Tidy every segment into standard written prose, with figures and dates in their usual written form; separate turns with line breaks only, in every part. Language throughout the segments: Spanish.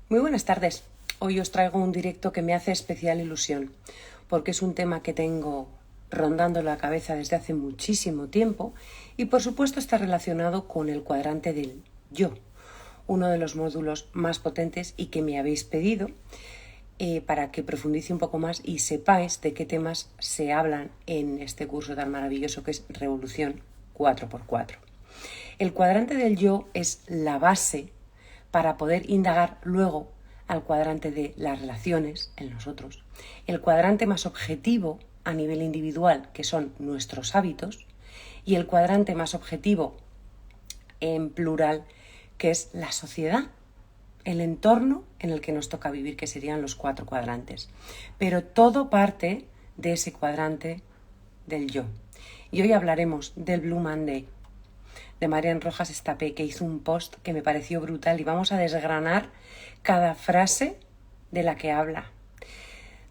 Muy buenas tardes. Hoy os traigo un directo que me hace especial ilusión, porque es un tema que tengo rondando la cabeza desde hace muchísimo tiempo y por supuesto está relacionado con el cuadrante del yo, uno de los módulos más potentes y que me habéis pedido para que profundice un poco más y sepáis de qué temas se hablan en este curso tan maravilloso que es Revolución 4x4. El cuadrante del yo es la base para poder indagar luego al cuadrante de las relaciones en nosotros, el cuadrante más objetivo a nivel individual, que son nuestros hábitos, y el cuadrante más objetivo en plural, que es la sociedad, el entorno en el que nos toca vivir, que serían los 4 cuadrantes. Pero todo parte de ese cuadrante del yo. Y hoy hablaremos del Blue Monday, de Marian Rojas Estapé, que hizo un post que me pareció brutal y vamos a desgranar cada frase de la que habla.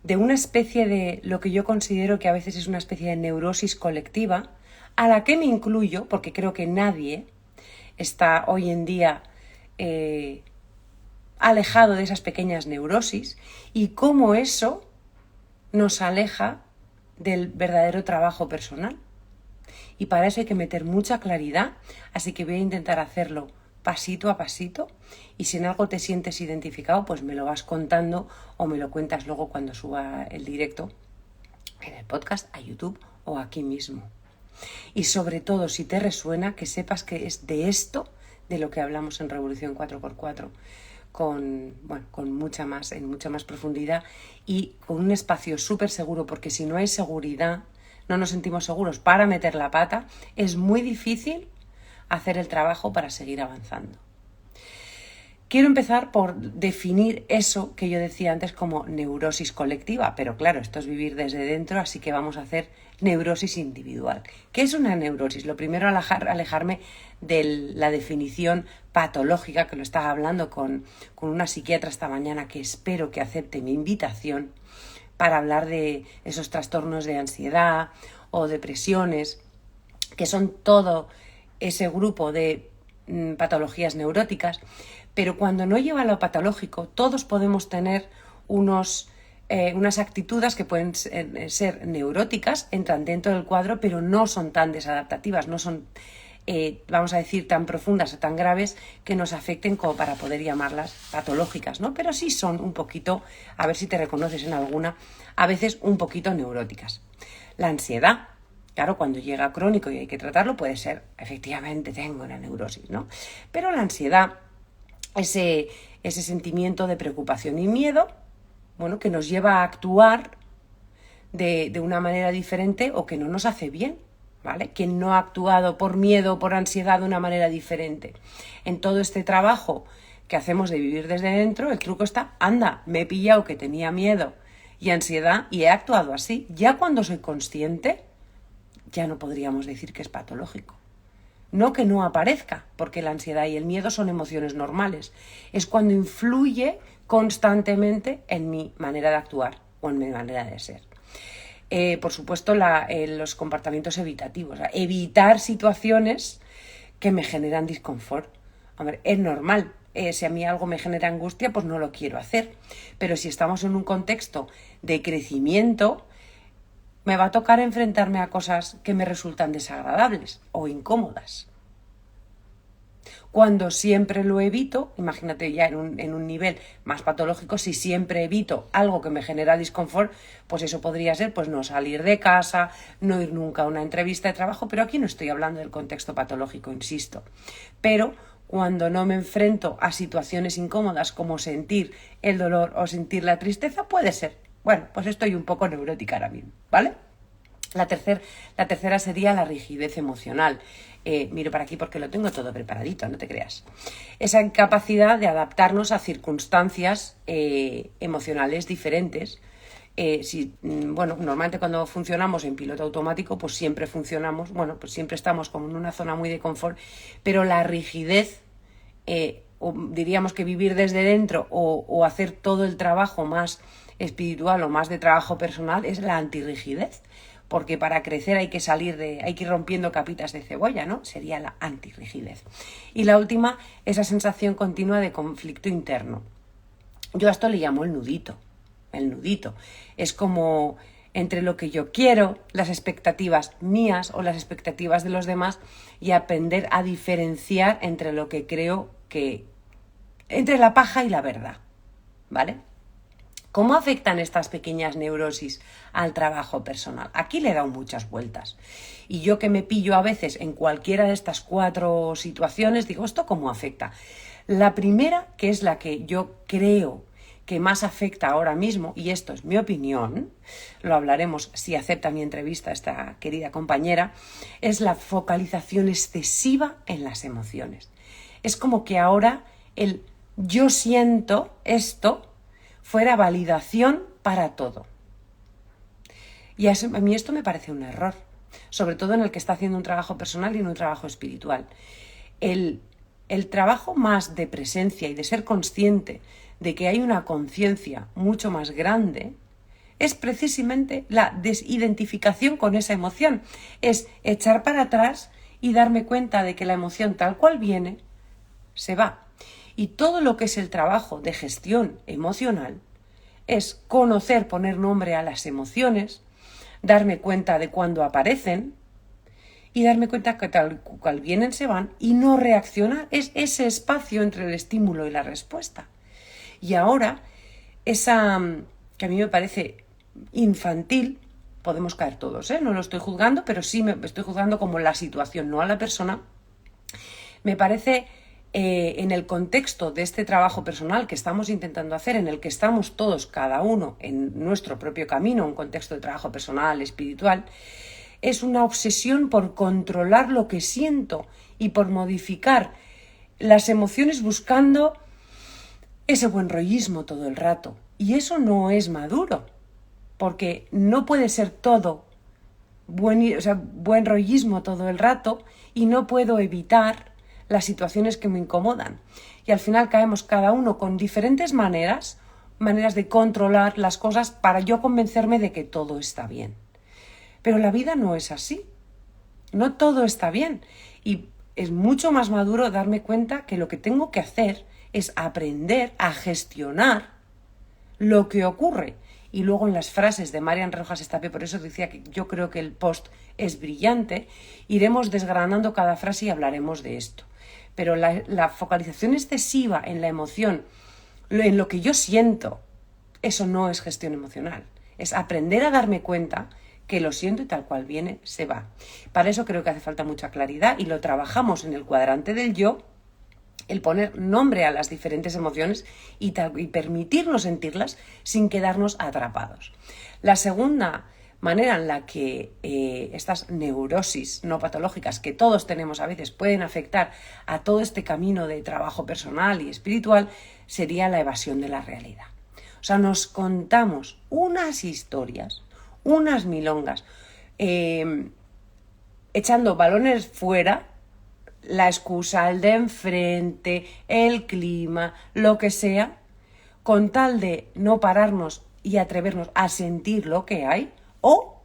De una especie de lo que yo considero que a veces es una especie de neurosis colectiva, a la que me incluyo, porque creo que nadie está hoy en día alejado de esas pequeñas neurosis, y cómo eso nos aleja del verdadero trabajo personal. Y para eso hay que meter mucha claridad, así que voy a intentar hacerlo pasito a pasito, y si en algo te sientes identificado, pues me lo vas contando o me lo cuentas luego cuando suba el directo en el podcast a YouTube o aquí mismo. Y sobre todo, si te resuena, que sepas que es de esto de lo que hablamos en Revolución 4x4 en mucha más profundidad y con un espacio súper seguro, porque si no hay seguridad, no nos sentimos seguros para meter la pata, es muy difícil hacer el trabajo para seguir avanzando. Quiero empezar por definir eso que yo decía antes como neurosis colectiva, pero claro, esto es vivir desde dentro, así que vamos a hacer neurosis individual. ¿Qué es una neurosis? Lo primero, alejarme de la definición patológica, que lo estaba hablando con una psiquiatra esta mañana, que espero que acepte mi invitación para hablar de esos trastornos de ansiedad o depresiones, que son todo ese grupo de patologías neuróticas. Pero cuando no lleva a lo patológico, todos podemos tener unas actitudes que pueden ser neuróticas, entran dentro del cuadro, pero no son tan desadaptativas, no son, vamos a decir, tan profundas o tan graves que nos afecten como para poder llamarlas patológicas, ¿no? Pero sí son un poquito, a ver si te reconoces en alguna, a veces un poquito neuróticas. La ansiedad, claro, cuando llega crónico y hay que tratarlo, puede ser, efectivamente, tengo una neurosis, ¿no? Pero la ansiedad, ese sentimiento de preocupación y miedo, bueno, que nos lleva a actuar de una manera diferente o que no nos hace bien, ¿vale? Quien no ha actuado por miedo o por ansiedad de una manera diferente. En todo este trabajo que hacemos de vivir desde dentro, el truco está, anda, me he pillado que tenía miedo y ansiedad y he actuado así. Ya cuando soy consciente, ya no podríamos decir que es patológico. No que no aparezca, porque la ansiedad y el miedo son emociones normales. Es cuando influye constantemente en mi manera de actuar o en mi manera de ser. Por supuesto, los comportamientos evitativos. Evitar situaciones que me generan disconfort. Hombre, es normal. Si a mí algo me genera angustia, pues no lo quiero hacer. Pero si estamos en un contexto de crecimiento, me va a tocar enfrentarme a cosas que me resultan desagradables o incómodas. Cuando siempre lo evito, imagínate ya en un nivel más patológico, si siempre evito algo que me genera disconfort, pues eso podría ser pues no salir de casa, no ir nunca a una entrevista de trabajo, pero aquí no estoy hablando del contexto patológico, insisto. Pero cuando no me enfrento a situaciones incómodas como sentir el dolor o sentir la tristeza, puede ser. Bueno, pues estoy un poco neurótica ahora mismo, ¿vale? La tercera sería la rigidez emocional. Miro para aquí porque lo tengo todo preparadito, no te creas. Esa incapacidad de adaptarnos a circunstancias emocionales diferentes. Normalmente cuando funcionamos en piloto automático, pues siempre funcionamos, pues siempre estamos como en una zona muy de confort, pero la rigidez, o diríamos que vivir desde dentro o hacer todo el trabajo más espiritual o más de trabajo personal es la antirrigidez. Porque para crecer hay que ir rompiendo capitas de cebolla, ¿no? Sería la antirrigidez. Y la última, esa sensación continua de conflicto interno. Yo a esto le llamo el nudito. El nudito. Es como entre lo que yo quiero, las expectativas mías o las expectativas de los demás, y aprender a diferenciar entre lo que creo que... entre la paja y la verdad, ¿vale? ¿Cómo afectan estas pequeñas neurosis al trabajo personal? Aquí le he dado muchas vueltas. Y yo que me pillo a veces en cualquiera de estas 4 situaciones, digo, ¿esto cómo afecta? La primera, que es la que yo creo que más afecta ahora mismo, y esto es mi opinión, lo hablaremos si acepta mi entrevista esta querida compañera, es la focalización excesiva en las emociones. Es como que ahora el yo siento esto fuera validación para todo. Y a mí esto me parece un error, sobre todo en el que está haciendo un trabajo personal y en un trabajo espiritual. El trabajo más de presencia y de ser consciente de que hay una conciencia mucho más grande es precisamente la desidentificación con esa emoción. Es echar para atrás y darme cuenta de que la emoción tal cual viene, se va. Y todo lo que es el trabajo de gestión emocional es conocer, poner nombre a las emociones, darme cuenta de cuándo aparecen y darme cuenta que tal cual vienen se van y no reaccionar. Es ese espacio entre el estímulo y la respuesta. Y ahora, esa que a mí me parece infantil, podemos caer todos, no lo estoy juzgando, pero sí me estoy juzgando como la situación, no a la persona, me parece... en el contexto de este trabajo personal que estamos intentando hacer, en el que estamos todos, cada uno, en nuestro propio camino, un contexto de trabajo personal, espiritual, es una obsesión por controlar lo que siento y por modificar las emociones buscando ese buen rollismo todo el rato. Y eso no es maduro, porque no puede ser todo buen rollismo todo el rato y no puedo evitar las situaciones que me incomodan. Y al final caemos cada uno con diferentes maneras de controlar las cosas para yo convencerme de que todo está bien. Pero la vida no es así. No todo está bien. Y es mucho más maduro darme cuenta que lo que tengo que hacer es aprender a gestionar lo que ocurre. Y luego en las frases de Marian Rojas Estapé, por eso decía que yo creo que el post es brillante, iremos desgranando cada frase y hablaremos de esto. Pero la focalización excesiva en la emoción, en lo que yo siento, eso no es gestión emocional. Es aprender a darme cuenta que lo siento y tal cual viene, se va. Para eso creo que hace falta mucha claridad y lo trabajamos en el cuadrante del yo, el poner nombre a las diferentes emociones y permitirnos sentirlas sin quedarnos atrapados. La segunda manera en la que estas neurosis no patológicas que todos tenemos a veces pueden afectar a todo este camino de trabajo personal y espiritual sería la evasión de la realidad. O sea, nos contamos unas historias, unas milongas, echando balones fuera, la excusa, el de enfrente, el clima, lo que sea, con tal de no pararnos y atrevernos a sentir lo que hay. O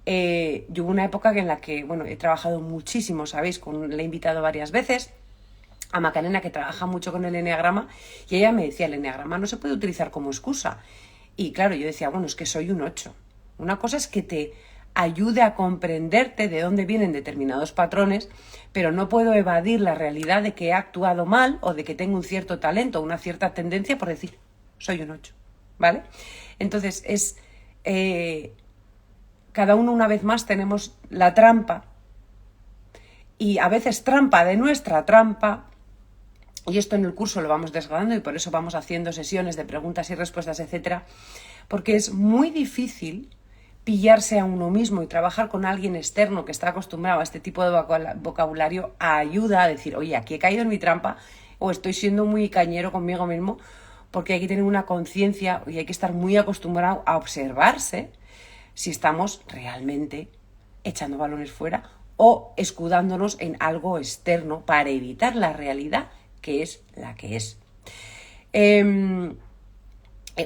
yo hubo una época en la que, he trabajado muchísimo, ¿sabéis? Le he invitado varias veces a Macarena, que trabaja mucho con el eneagrama, y ella me decía, el eneagrama no se puede utilizar como excusa. Y claro, yo decía, es que soy un 8. Una cosa es que te ayude a comprenderte de dónde vienen determinados patrones, pero no puedo evadir la realidad de que he actuado mal o de que tengo un cierto talento, una cierta tendencia por decir, soy un 8, ¿vale? Entonces es... cada uno una vez más tenemos la trampa y a veces trampa de nuestra trampa, y esto en el curso lo vamos desgranando y por eso vamos haciendo sesiones de preguntas y respuestas, etcétera, porque es muy difícil pillarse a uno mismo y trabajar con alguien externo que está acostumbrado a este tipo de vocabulario ayuda a decir, oye, aquí he caído en mi trampa o estoy siendo muy cañero conmigo mismo, porque hay que tener una conciencia y hay que estar muy acostumbrado a observarse si estamos realmente echando balones fuera o escudándonos en algo externo para evitar la realidad que es la que es.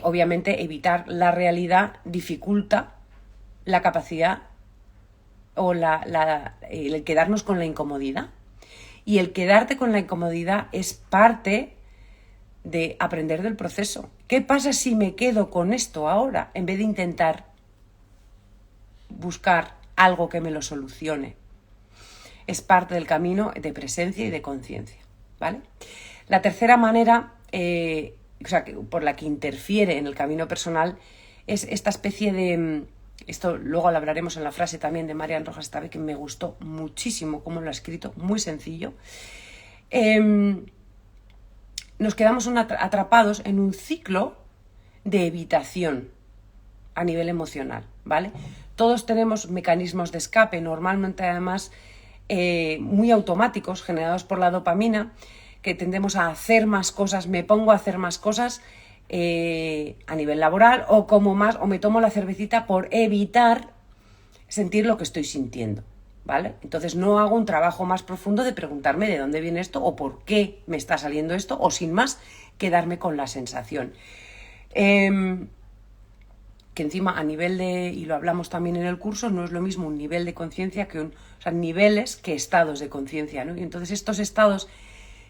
Obviamente evitar la realidad dificulta la capacidad o el quedarnos con la incomodidad. Y el quedarte con la incomodidad es parte de aprender del proceso. ¿Qué pasa si me quedo con esto ahora en vez de intentar buscar algo que me lo solucione? Es parte del camino de presencia y de conciencia, ¿vale? La tercera manera, por la que interfiere en el camino personal, es esta especie de... Esto luego lo hablaremos en la frase también de Marian Rojas Tabe, que me gustó muchísimo cómo lo ha escrito, muy sencillo. Nos quedamos atrapados en un ciclo de evitación a nivel emocional, ¿vale? Todos tenemos mecanismos de escape, normalmente además muy automáticos, generados por la dopamina, que tendemos a hacer más cosas, me pongo a hacer más cosas a nivel laboral, o como más, o me tomo la cervecita por evitar sentir lo que estoy sintiendo, ¿vale? Entonces no hago un trabajo más profundo de preguntarme de dónde viene esto o por qué me está saliendo esto, o sin más quedarme con la sensación. Que encima a nivel de, y lo hablamos también en el curso, no es lo mismo un nivel de conciencia que niveles que estados de conciencia, ¿no? Y entonces estos estados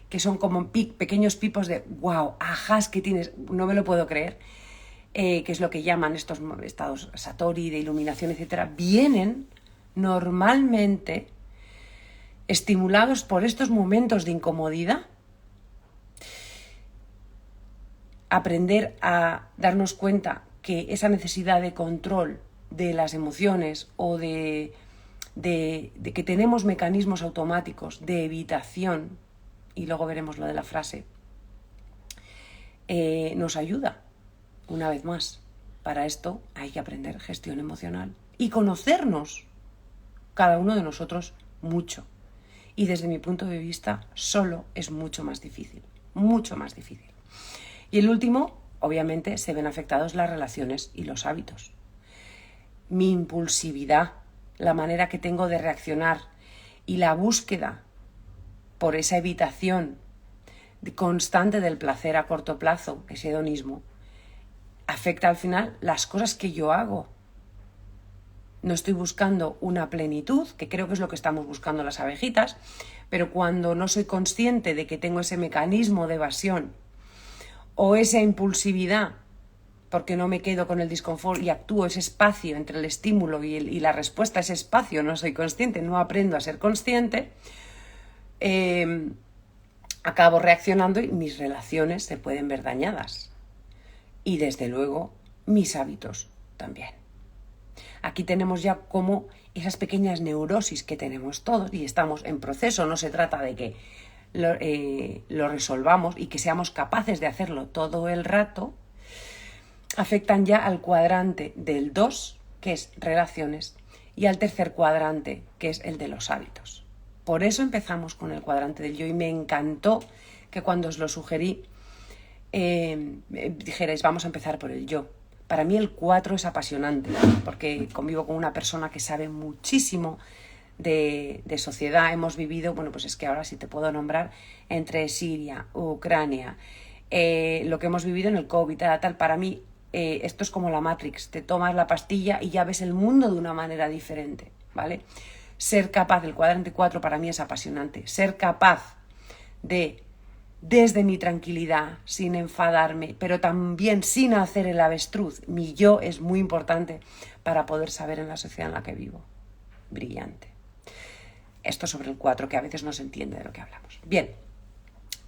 que son como pequeños pipos de wow, ajas que tienes, no me lo puedo creer, que es lo que llaman estos estados satori, de iluminación, etcétera, vienen normalmente estimulados por estos momentos de incomodidad. Aprender a darnos cuenta que esa necesidad de control de las emociones o de que tenemos mecanismos automáticos de evitación, y luego veremos lo de la frase, nos ayuda, una vez más. Para esto hay que aprender gestión emocional y conocernos, cada uno de nosotros, mucho. Y desde mi punto de vista, solo es mucho más difícil, mucho más difícil. Y el último, obviamente, se ven afectados las relaciones y los hábitos. Mi impulsividad, la manera que tengo de reaccionar y la búsqueda por esa evitación constante del placer a corto plazo, ese hedonismo, afecta al final las cosas que yo hago. No estoy buscando una plenitud, que creo que es lo que estamos buscando las abejitas, pero cuando no soy consciente de que tengo ese mecanismo de evasión o esa impulsividad, porque no me quedo con el disconfort y actúo ese espacio entre el estímulo y la respuesta a ese espacio, no soy consciente, no aprendo a ser consciente, acabo reaccionando y mis relaciones se pueden ver dañadas. Y desde luego mis hábitos también. Aquí tenemos ya como esas pequeñas neurosis que tenemos todos y estamos en proceso, no se trata de que lo resolvamos y que seamos capaces de hacerlo todo el rato, afectan ya al cuadrante del 2, que es relaciones, y al tercer cuadrante, que es el de los hábitos. Por eso empezamos con el cuadrante del yo y me encantó que cuando os lo sugerí dijerais vamos a empezar por el yo. Para mí el 4 es apasionante porque convivo con una persona que sabe muchísimo de sociedad. Hemos vivido, bueno, pues es que ahora sí te puedo nombrar, entre Siria, Ucrania, lo que hemos vivido en el COVID, tal. Para mí esto es como la Matrix, te tomas la pastilla y ya ves el mundo de una manera diferente, ¿vale? Ser capaz, el cuadrante 4 para mí es apasionante, ser capaz de, desde mi tranquilidad, sin enfadarme, pero también sin hacer el avestruz, mi yo es muy importante para poder saber en la sociedad en la que vivo. Brillante. Esto sobre el 4, que a veces no se entiende de lo que hablamos. Bien,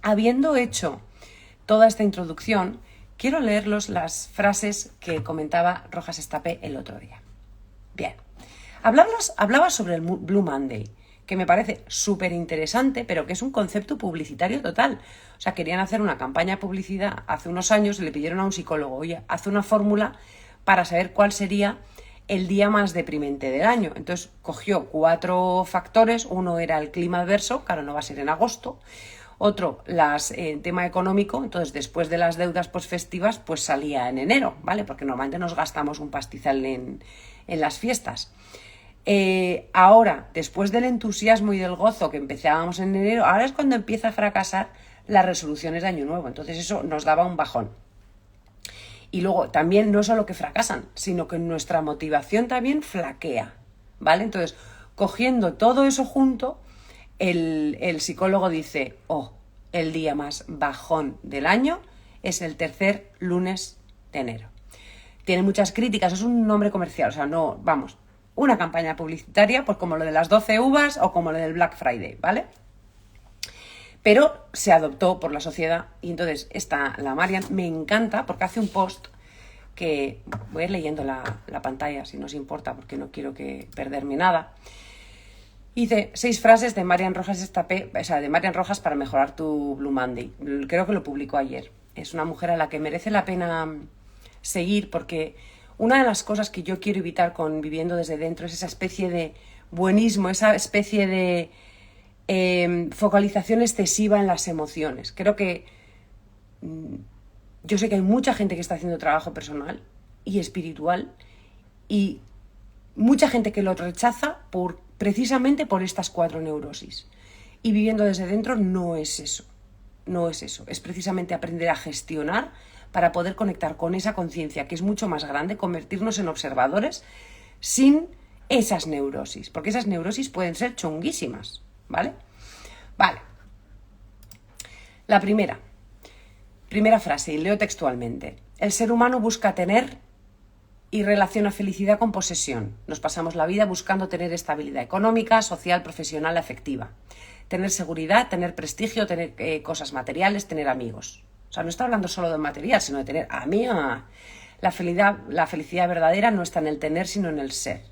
habiendo hecho toda esta introducción, quiero leerlos las frases que comentaba Rojas Tabe el otro día. Bien. Hablaba sobre el Blue Monday, que me parece súper interesante, pero que es un concepto publicitario total. O sea, querían hacer una campaña de publicidad hace unos años y le pidieron a un psicólogo, oye, haz una fórmula para saber cuál sería el día más deprimente del año. Entonces cogió 4 factores, uno era el clima adverso, claro, no va a ser en agosto, otro, tema económico, entonces después de las deudas posfestivas, pues salía en enero, ¿vale? Porque normalmente nos gastamos un pastizal en las fiestas. Ahora, después del entusiasmo y del gozo que empezábamos en enero, ahora es cuando empieza a fracasar las resoluciones de Año Nuevo. Entonces eso nos daba un bajón. Y luego también no solo que fracasan, sino que nuestra motivación también flaquea, ¿vale? Entonces, cogiendo todo eso junto, el psicólogo dice, el día más bajón del año es el tercer lunes de enero. Tiene muchas críticas, es un nombre comercial, o sea, no, vamos, una campaña publicitaria, pues como lo de las 12 uvas o como lo del Black Friday, ¿vale? Pero se adoptó por la sociedad y entonces la Marian me encanta porque hace un post que voy a ir leyendo la pantalla si no os importa porque no quiero perderme nada. Hice 6 frases de Marian Rojas de Marian Rojas para mejorar tu Blue Monday. Creo que lo publicó ayer. Es una mujer a la que merece la pena seguir porque una de las cosas que yo quiero evitar con Viviendo desde Dentro es esa especie de buenismo, esa especie de focalización excesiva en las emociones. Creo que yo sé que hay mucha gente que está haciendo trabajo personal y espiritual y mucha gente que lo rechaza precisamente por estas 4 neurosis. Y Viviendo desde Dentro no es eso. No es eso. Es precisamente aprender a gestionar para poder conectar con esa conciencia que es mucho más grande, convertirnos en observadores sin esas neurosis. Porque esas neurosis pueden ser chunguísimas, ¿vale? Vale. La primera frase, y leo textualmente. El ser humano busca tener y relaciona felicidad con posesión. Nos pasamos la vida buscando tener estabilidad económica, social, profesional, afectiva. Tener seguridad, tener prestigio, tener cosas materiales, tener amigos. O sea, no está hablando solo de material, sino de tener amigos. La felicidad verdadera no está en el tener, sino en el ser.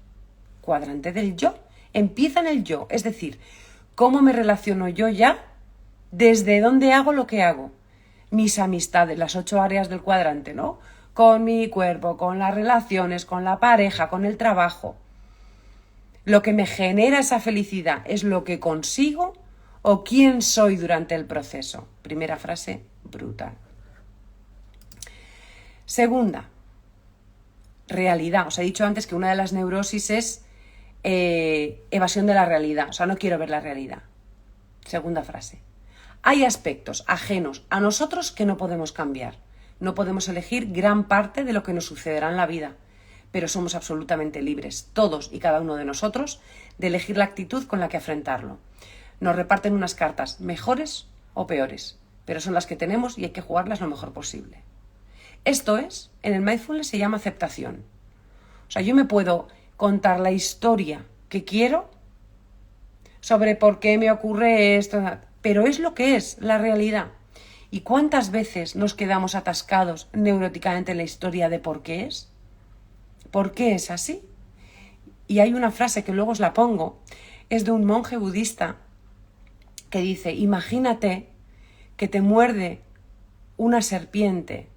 Cuadrante del yo. Empieza en el yo. Es decir, ¿cómo me relaciono yo ya? ¿Desde dónde hago lo que hago? Mis amistades, las 8 áreas del cuadrante, ¿no? Con mi cuerpo, con las relaciones, con la pareja, con el trabajo. Lo que me genera esa felicidad es lo que consigo o quién soy durante el proceso. Primera frase, brutal. Segunda, realidad. Os he dicho antes que una de las neurosis es evasión de la realidad. O sea, no quiero ver la realidad. Segunda frase. Hay aspectos ajenos a nosotros que no podemos cambiar. No podemos elegir gran parte de lo que nos sucederá en la vida, pero somos absolutamente libres, todos y cada uno de nosotros, de elegir la actitud con la que afrontarlo. Nos reparten unas cartas mejores o peores, pero son las que tenemos y hay que jugarlas lo mejor posible. Esto en el mindfulness se llama aceptación. O sea, yo me puedo contar la historia que quiero sobre por qué me ocurre esto, pero es lo que es, la realidad. ¿Y cuántas veces nos quedamos atascados neuróticamente en la historia de por qué es? ¿Por qué es así? Y hay una frase que luego os la pongo, es de un monje budista que dice, imagínate que te muerde una serpiente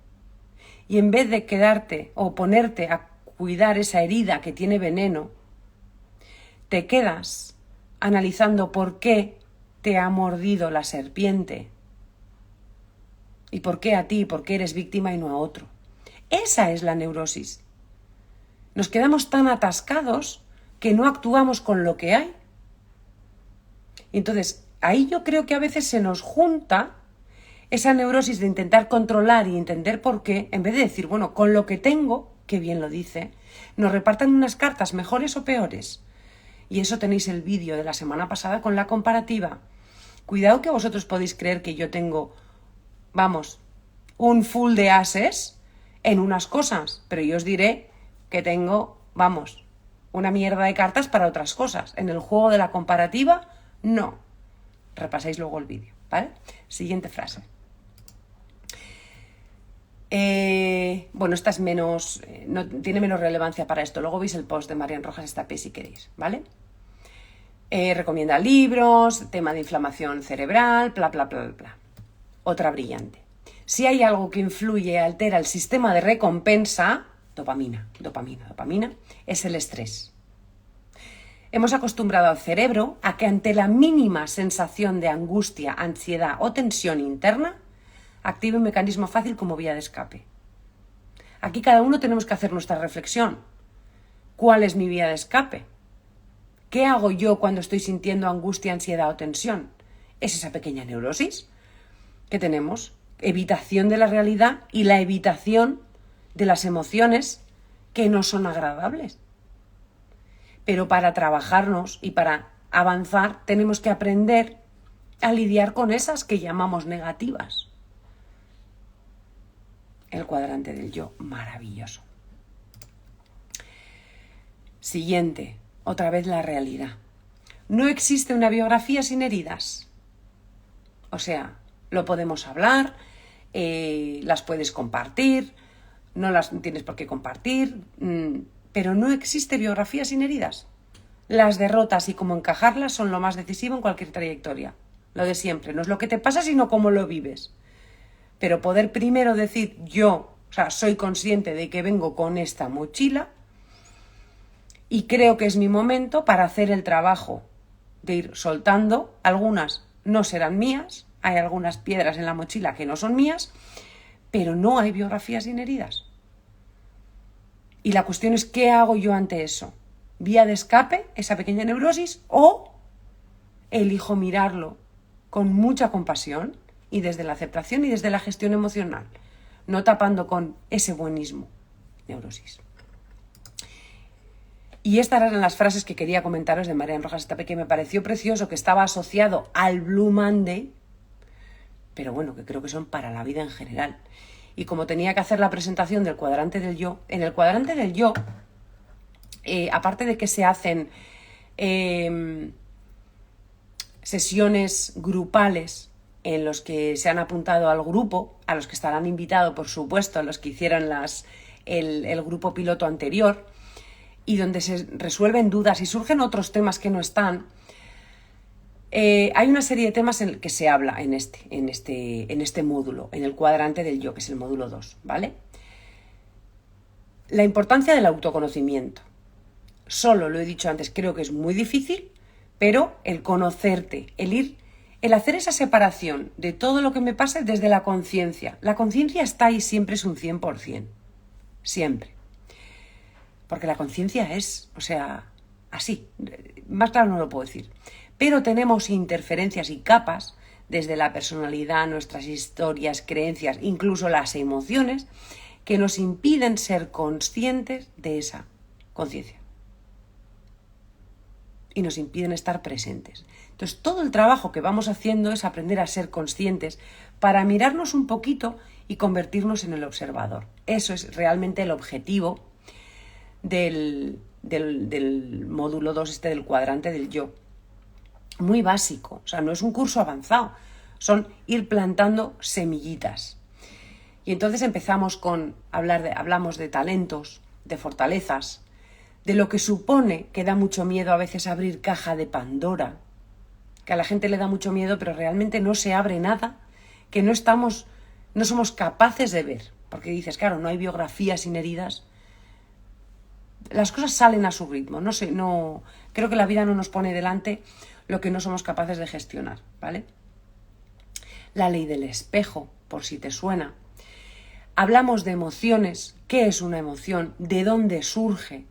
y en vez de quedarte o ponerte a cuidar esa herida que tiene veneno, te quedas analizando por qué te ha mordido la serpiente y por qué a ti, por qué eres víctima y no a otro. Esa es la neurosis. Nos quedamos tan atascados que no actuamos con lo que hay. Entonces, ahí yo creo que a veces se nos junta esa neurosis de intentar controlar y entender por qué, en vez de decir, bueno, con lo que tengo, que bien lo dice, nos reparten unas cartas mejores o peores. Y eso tenéis el vídeo de la semana pasada con la comparativa. Cuidado que vosotros podéis creer que yo tengo, un full de ases en unas cosas, pero yo os diré que tengo, una mierda de cartas para otras cosas. En el juego de la comparativa, no. Repasáis luego el vídeo, ¿vale? Siguiente frase. Esta es tiene menos relevancia para esto. Luego veis el post de Marian Rojas Estapé si queréis, ¿vale? Recomienda libros, tema de inflamación cerebral, bla, bla, bla, bla. Otra brillante. Si hay algo que influye, altera el sistema de recompensa, dopamina, es el estrés. Hemos acostumbrado al cerebro a que ante la mínima sensación de angustia, ansiedad o tensión interna, active un mecanismo fácil como vía de escape. Aquí cada uno tenemos que hacer nuestra reflexión. ¿Cuál es mi vía de escape? ¿Qué hago yo cuando estoy sintiendo angustia, ansiedad o tensión? Es esa pequeña neurosis que tenemos, evitación de la realidad y la evitación de las emociones que no son agradables. Pero para trabajarnos y para avanzar tenemos que aprender a lidiar con esas que llamamos negativas. el cuadrante del yo, maravilloso. Siguiente, otra vez la realidad. No existe una biografía sin heridas. O sea, lo podemos hablar, las puedes compartir, no las tienes por qué compartir, pero no existe biografía sin heridas. Las derrotas y cómo encajarlas son lo más decisivo en cualquier trayectoria. Lo de siempre, no es lo que te pasa, sino cómo lo vives. Pero poder primero decir soy consciente de que vengo con esta mochila y creo que es mi momento para hacer el trabajo de ir soltando. Algunas no serán mías, hay algunas piedras en la mochila que no son mías, pero no hay biografías sin heridas. Y la cuestión es, ¿qué hago yo ante eso? ¿Vía de escape, esa pequeña neurosis, o elijo mirarlo con mucha compasión y desde la aceptación y desde la gestión emocional, no tapando con ese buenismo, neurosis? Y estas eran las frases que quería comentaros de Marian Rojas Estapé, que me pareció precioso, que estaba asociado al Blue Monday, pero bueno, que creo que son para la vida en general. Y como tenía que hacer la presentación del cuadrante del yo, en el cuadrante del yo, aparte de que se hacen sesiones grupales en los que se han apuntado al grupo, a los que estarán invitados, por supuesto, a los que hicieron el grupo piloto anterior, y donde se resuelven dudas y surgen otros temas que no están, hay una serie de temas en el que se habla en este módulo, en el cuadrante del yo, que es el módulo 2, ¿vale? La importancia del autoconocimiento. Solo, lo he dicho antes, creo que es muy difícil, pero el conocerte, el hacer esa separación de todo lo que me pasa desde la conciencia. La conciencia está ahí, siempre es un 100%, siempre. Porque la conciencia es, así, más claro no lo puedo decir. Pero tenemos interferencias y capas desde la personalidad, nuestras historias, creencias, incluso las emociones, que nos impiden ser conscientes de esa conciencia. Y nos impiden estar presentes. Entonces, todo el trabajo que vamos haciendo es aprender a ser conscientes para mirarnos un poquito y convertirnos en el observador. Eso es realmente el objetivo del módulo 2, del cuadrante del yo. Muy básico, no es un curso avanzado, son ir plantando semillitas. Y entonces empezamos hablamos de talentos, de fortalezas, de lo que supone que da mucho miedo a veces abrir caja de Pandora, que a la gente le da mucho miedo, pero realmente no se abre nada que no somos capaces de ver. Porque dices, claro, no hay biografía sin heridas. Las cosas salen a su ritmo. Creo que la vida no nos pone delante lo que no somos capaces de gestionar, ¿vale? La ley del espejo, por si te suena. Hablamos de emociones. ¿Qué es una emoción? ¿De dónde surge?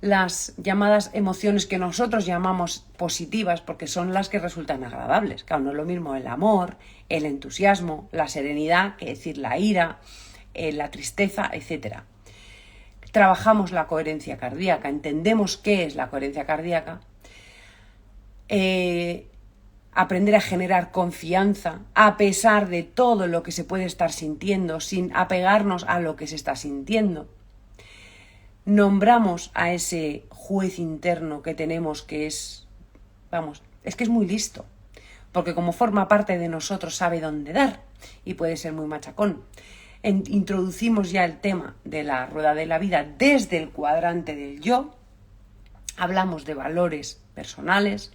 Las llamadas emociones que nosotros llamamos positivas, porque son las que resultan agradables. Claro, no es lo mismo el amor, el entusiasmo, la serenidad, que decir la ira, la tristeza, etc. Trabajamos la coherencia cardíaca, entendemos qué es la coherencia cardíaca, aprender a generar confianza a pesar de todo lo que se puede estar sintiendo, sin apegarnos a lo que se está sintiendo. Nombramos a ese juez interno que tenemos, que es que es muy listo, porque como forma parte de nosotros sabe dónde dar y puede ser muy machacón. Introducimos ya el tema de la rueda de la vida desde el cuadrante del yo. Hablamos de valores personales,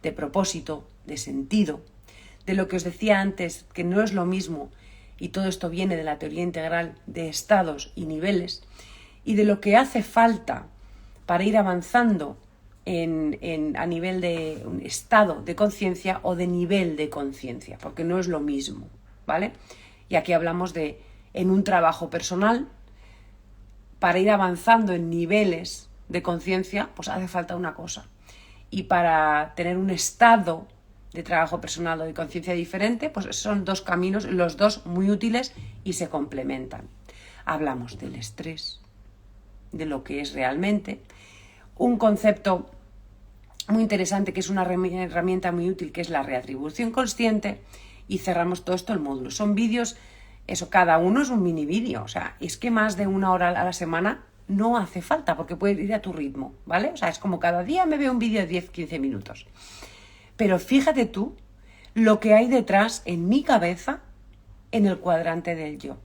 de propósito, de sentido, de lo que os decía antes, que no es lo mismo, y todo esto viene de la teoría integral de estados y niveles, y de lo que hace falta para ir avanzando a nivel de un estado de conciencia o de nivel de conciencia, porque no es lo mismo, ¿vale? Y aquí hablamos en un trabajo personal, para ir avanzando en niveles de conciencia, pues hace falta una cosa. Y para tener un estado de trabajo personal o de conciencia diferente, pues son dos caminos, los dos muy útiles y se complementan. Hablamos del estrés, de lo que es realmente. Un concepto muy interesante, que es una herramienta muy útil, que es la reatribución consciente, y cerramos todo esto el módulo. Son vídeos Eso, cada uno es un mini vídeo. O sea, es que más de 1 hora a la semana no hace falta, porque puedes ir a tu ritmo, ¿vale? O sea, es como cada día me veo un vídeo de 10-15 minutos. Pero fíjate tú lo que hay detrás en mi cabeza en el cuadrante del yo.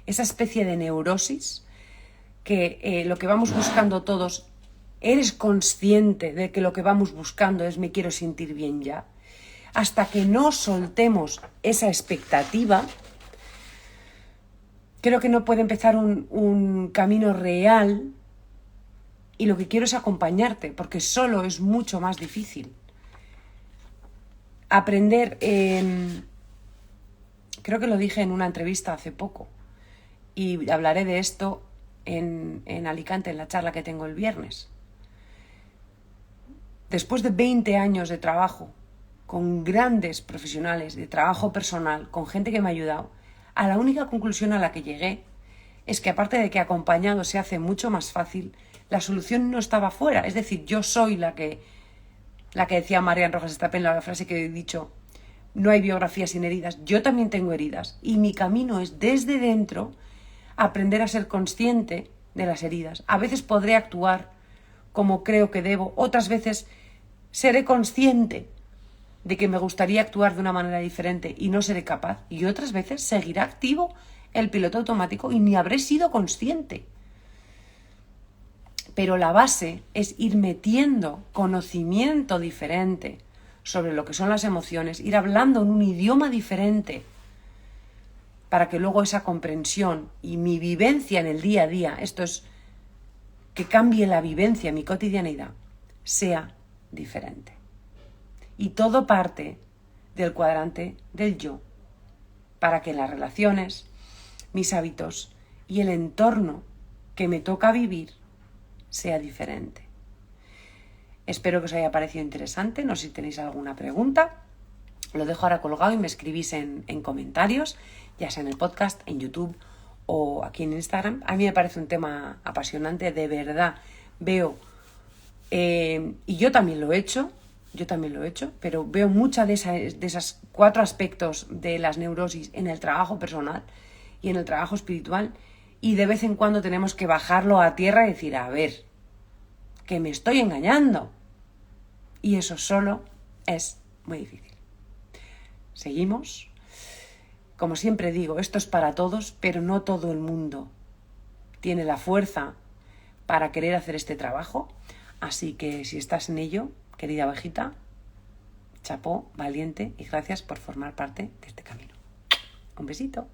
Esa especie de neurosis que lo que vamos buscando todos, eres consciente de que lo que vamos buscando es me quiero sentir bien ya. Hasta que no soltemos esa expectativa, creo que no puede empezar un camino real, y lo que quiero es acompañarte, porque solo es mucho más difícil. Aprender, creo que lo dije en una entrevista hace poco, y hablaré de esto en Alicante, en la charla que tengo el viernes. Después de 20 años de trabajo con grandes profesionales, de trabajo personal, con gente que me ha ayudado, a la única conclusión a la que llegué es que, aparte de que acompañado se hace mucho más fácil, la solución no estaba fuera. Es decir, yo soy la que decía Marian Rojas Estapé en la frase que he dicho, no hay biografía sin heridas. Yo también tengo heridas y mi camino es desde dentro aprender a ser consciente de las heridas. A veces podré actuar como creo que debo, otras veces seré consciente de que me gustaría actuar de una manera diferente y no seré capaz, y otras veces seguirá activo el piloto automático y ni habré sido consciente. Pero la base es ir metiendo conocimiento diferente sobre lo que son las emociones, ir hablando en un idioma diferente, para que luego esa comprensión y mi vivencia en el día a día, esto es que cambie la vivencia, mi cotidianidad, sea diferente. Y todo parte del cuadrante del yo, para que en las relaciones, mis hábitos y el entorno que me toca vivir sea diferente. Espero que os haya parecido interesante. No sé si tenéis alguna pregunta. Lo dejo ahora colgado y me escribís en comentarios, ya sea en el podcast, en YouTube o aquí en Instagram. A mí me parece un tema apasionante, de verdad. Veo, y yo también lo he hecho, pero veo muchas de esas 4 aspectos de las neurosis en el trabajo personal y en el trabajo espiritual, y de vez en cuando tenemos que bajarlo a tierra y decir, a ver, que me estoy engañando. Y eso solo es muy difícil. Seguimos. Como siempre digo, esto es para todos, pero no todo el mundo tiene la fuerza para querer hacer este trabajo. Así que si estás en ello, querida abejita, chapó, valiente, y gracias por formar parte de este camino. Un besito.